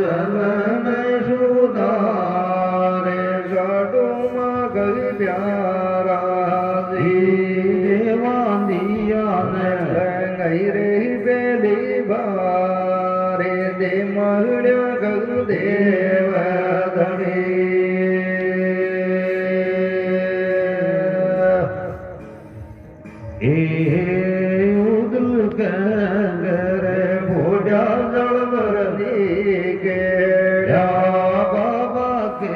જલ ને સુધારે સાડુમાં ગઈ પ્યારા દેવાંદિયાને ગઈ રે પેલી બારે દે મળ્યા ગગદેવ ઉદલ ગરે ભોજા જળવરની કેળા બાબા કે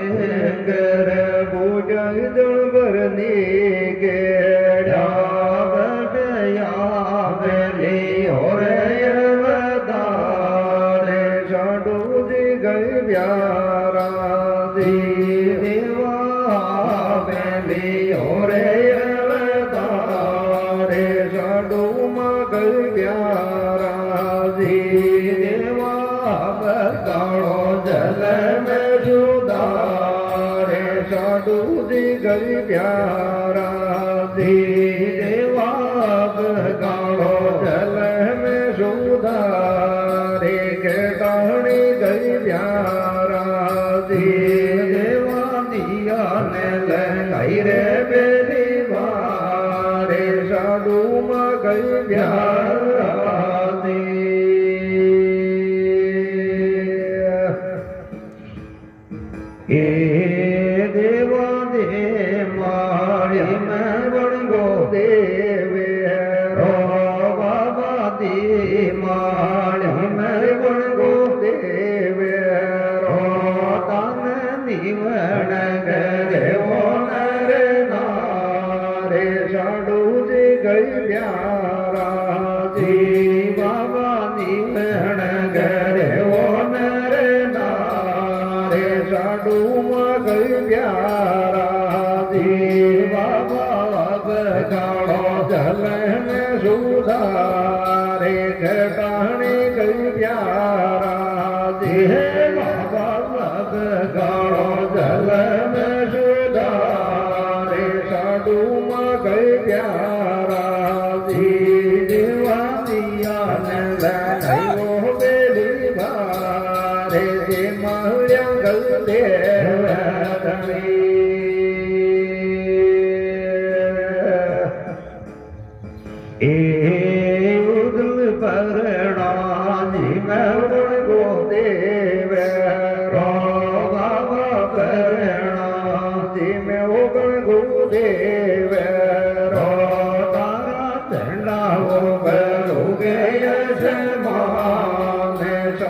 ગરે ભોજા જળવરની કેળા બટયા વેલી ઓરે અવતારે સાડુજી ગઈ પ્યારા દેવા વેલી ઓરે સાડુમાં ગઈ પ્યારા દેવા બગાડો જલ ને સુધારે સાડુજી ગઈ પ્યારા દેવા બગાડો જલ ને સુધારે કેટાણી ગઈ પ્યારા દેવા દિયાને લઈ રે બેરી વારે સાડુમાં ગઈ પ્યારા એ દેવા દે મારી મેં વણગો દેવે રો બાબા દે મારી મેં વણગો દેવે રો તન નિવણ ગરે ઓ નરે નારે સાડુજી ગઈ પ્યારા જી બાબા નિવણ ગરે ઓ નરે નારે સાડુમાં ગઈ પ્યારા જી બાબા બગાડો જલ ને સુધારે ઘટાણી ગઈ પ્યારા જી બાબા બગાડો જલ ને સુધારે સાડુમાં ગઈ પ્યારા જી દેવાદિયાને લઈ બેલી ભારે જે મળ્યા ગલદેવ એ ઉદલ પરણાની મેં ગો દે